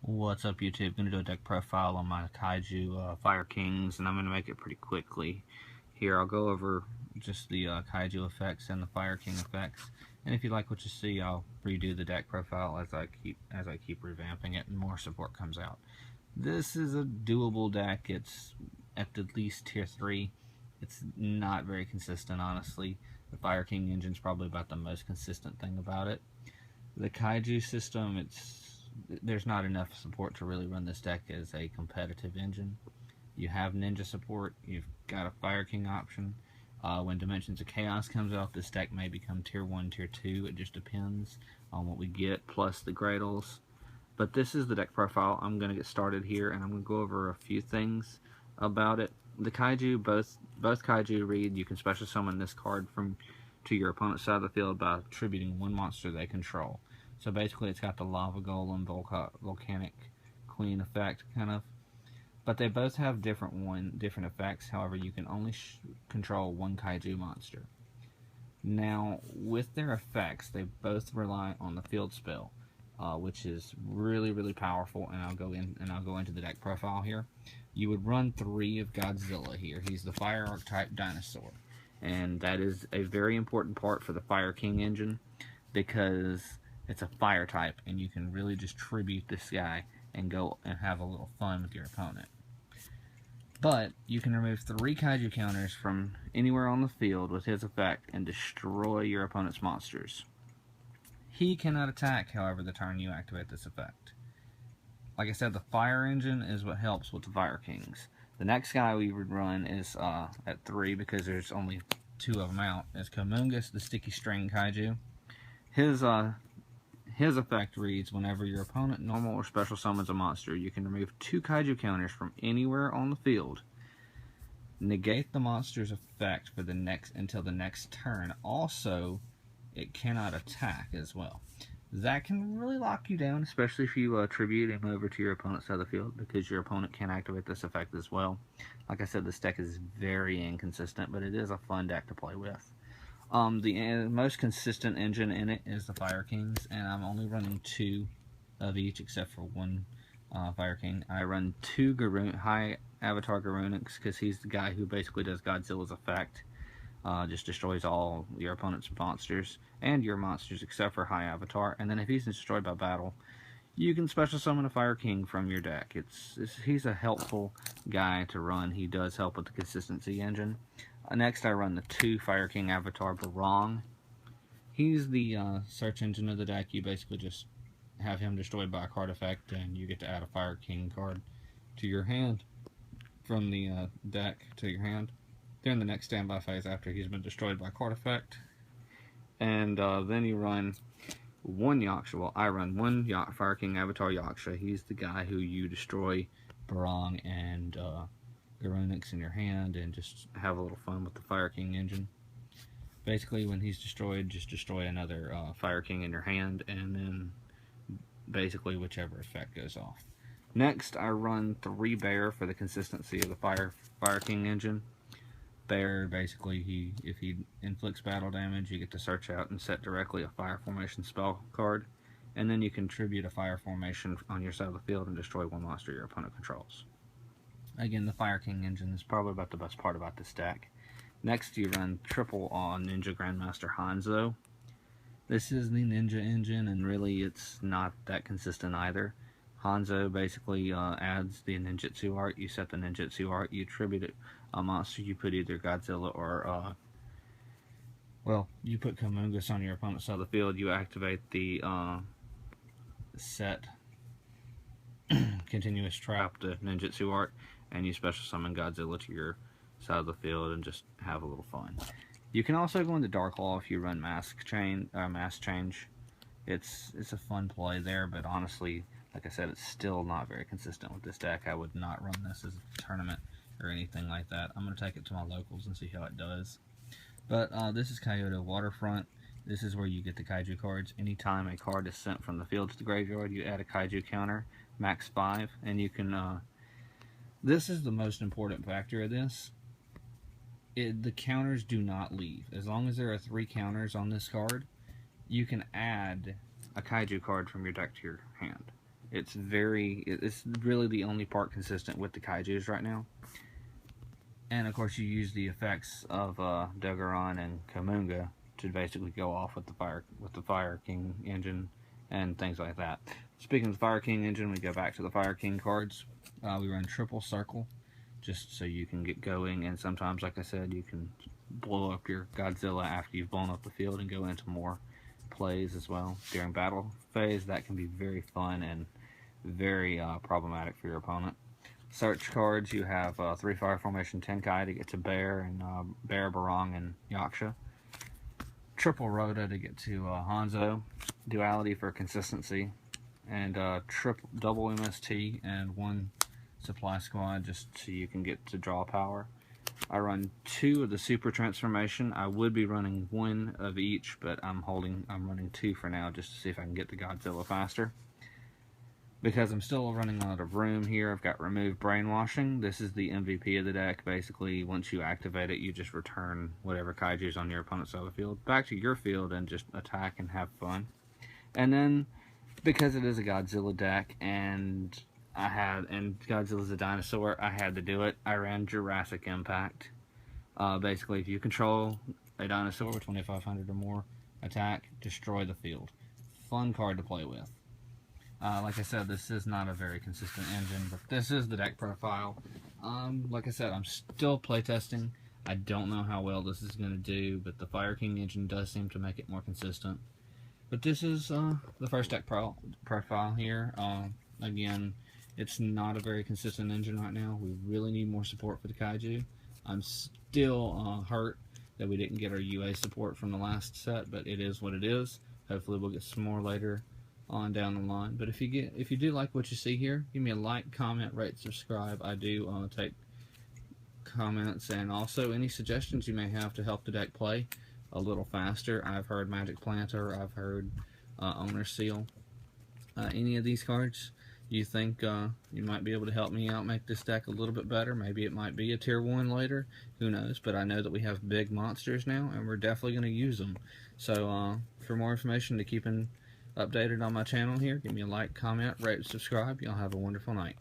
What's up, YouTube? Going to do a deck profile on my Kaiju Fire Kings, and I'm going to make it pretty quickly. Here, I'll go over just the Kaiju effects and the Fire King effects, and if you like what you see, I'll redo the deck profile as I keep revamping it and more support comes out. This is a doable deck. It's at least tier 3. It's not very consistent, honestly. The Fire King engine's probably about the most consistent thing about it. The Kaiju system, there's not enough support to really run this deck as a competitive engine. You have ninja support, you've got a Fire King option. When Dimensions of Chaos comes out, this deck may become tier 1, tier 2, it just depends on what we get, plus the Gradles. But this is the deck profile. I'm going to get started here, and I'm going to go over a few things about it. The Kaiju, both Kaiju read, you can special summon this card to your opponent's side of the field by attributing one monster they control. So basically it's got the Lava Golem, Volcanic Queen effect, kind of. But they both have different effects. However, you can only control one Kaiju monster. Now, with their effects, they both rely on the field spell, which is really, really powerful. And I'll go into the deck profile here. You would run 3 of Godzilla here. He's the Fire Archetype dinosaur, and that is a very important part for the Fire King engine because it's a fire type, and you can really just tribute this guy and go and have a little fun with your opponent. But you can remove 3 Kaiju counters from anywhere on the field with his effect and destroy your opponent's monsters. He cannot attack, however, the turn you activate this effect. Like I said, the Fire Engine is what helps with the Fire Kings. The next guy we would run is at 3, because there's only 2 of them out, is Kamungus, the Sticky String Kaiju. His effect reads, whenever your opponent normal or special summons a monster, you can remove 2 Kaiju counters from anywhere on the field. Negate the monster's effect for until the next turn. Also, it cannot attack as well. That can really lock you down, especially if you tribute him over to your opponent's side of the field, because your opponent can activate this effect as well. Like I said, this deck is very inconsistent, but it is a fun deck to play with. The most consistent engine in it is the Fire Kings, and I'm only running 2 of each, except for one Fire King. I run 2 high Avatar Garunics, because he's the guy who basically does Godzilla's effect. Just destroys all your opponent's monsters, and your monsters except for high Avatar. And then if he's destroyed by battle, you can special summon a Fire King from your deck. He's a helpful guy to run. He does help with the consistency engine. Next, I run the 2 Fire King Avatar Barong. He's the search engine of the deck. You basically just have him destroyed by a card effect, and you get to add a Fire King card to your hand from the deck to your hand during the next standby phase after he's been destroyed by card effect. And then you run 1 Yaksha. Well, I run 1 Fire King Avatar Yaksha. He's the guy who you destroy Barong and Garunix in your hand and just have a little fun with the Fire King engine. Basically, when he's destroyed, just destroy another Fire King in your hand, and then basically whichever effect goes off. Next, I run 3 Bear for the consistency of the Fire King engine. Bear, basically, if he inflicts battle damage, you get to search out and set directly a Fire Formation spell card, and then you can tribute a Fire Formation on your side of the field and destroy 1 monster your opponent controls. Again, the Fire King engine is probably about the best part about this deck. Next, you run triple on Ninja Grandmaster Hanzo. This is the Ninja engine, and really it's not that consistent either. Hanzo basically adds the ninjutsu art. You set the ninjutsu art, you attribute a monster, you put either Godzilla or, well, you put Kamungus on your opponent's side of the field, you activate the set continuous trap, the ninjutsu art, and you special summon Godzilla to your side of the field and just have a little fun. You can also go into Dark Law if you run Mass Change. It's a fun play there, but honestly, like I said, it's still not very consistent with this deck. I would not run this as a tournament or anything like that. I'm going to take it to my locals and see how it does. But this is Kyoto Waterfront. This is where you get the Kaiju cards. Anytime a card is sent from the field to the graveyard, you add a Kaiju counter, max 5, and you can... this is the most important factor of this. The counters do not leave. As long as there are 3 counters on this card, you can add a Kaiju card from your deck to your hand. It's really the only part consistent with the Kaijus right now. And of course you use the effects of Dogoran and Kamunga to basically go off with the Fire King engine and things like that. Speaking of the Fire King engine, we go back to the Fire King cards. We run triple circle just so you can get going, and sometimes, like I said, you can blow up your Godzilla after you've blown up the field and go into more plays as well. During battle phase, that can be very fun and very problematic for your opponent. Search cards, you have 3 Fire Formation Tenkai to get to Bear, and Bear, Barong, and Yaksha. Triple Rhoda to get to Hanzo. Duality for consistency. And double MST and 1 Supply Squad just so you can get to draw power. I run 2 of the Super Transformation. I would be running 1 of each, but I'm running 2 for now just to see if I can get to Godzilla faster. Because I'm still running out of room here, I've got Remove Brainwashing. This is the MVP of the deck. Basically, once you activate it, you just return whatever Kaiju's on your opponent's side of the field back to your field and just attack and have fun. And then, because it is a Godzilla deck and Godzilla's a dinosaur, I had to do it. I ran Jurassic Impact. Basically, if you control a dinosaur with 2,500 or more attack, destroy the field. Fun card to play with. Like I said, this is not a very consistent engine, but this is the deck profile. Like I said, I'm still playtesting. I don't know how well this is going to do, but the Fire King engine does seem to make it more consistent. But this is the first deck profile here. Again, it's not a very consistent engine right now. We really need more support for the Kaiju. I'm still hurt that we didn't get our UA support from the last set, but it is what it is. Hopefully we'll get some more later on down the line. But if you do like what you see here, give me a like, comment, rate, subscribe. I do take comments, and also any suggestions you may have to help the deck play a little faster. I've heard Magic Planter, I've heard Owner Seal. Any of these cards you think you might be able to help me out, make this deck a little bit better? Maybe it might be a tier 1 later, who knows, but I know that we have big monsters now and we're definitely going to use them. So for more information to keep updated on my channel here, give me a like, comment, rate, subscribe. Y'all have a wonderful night.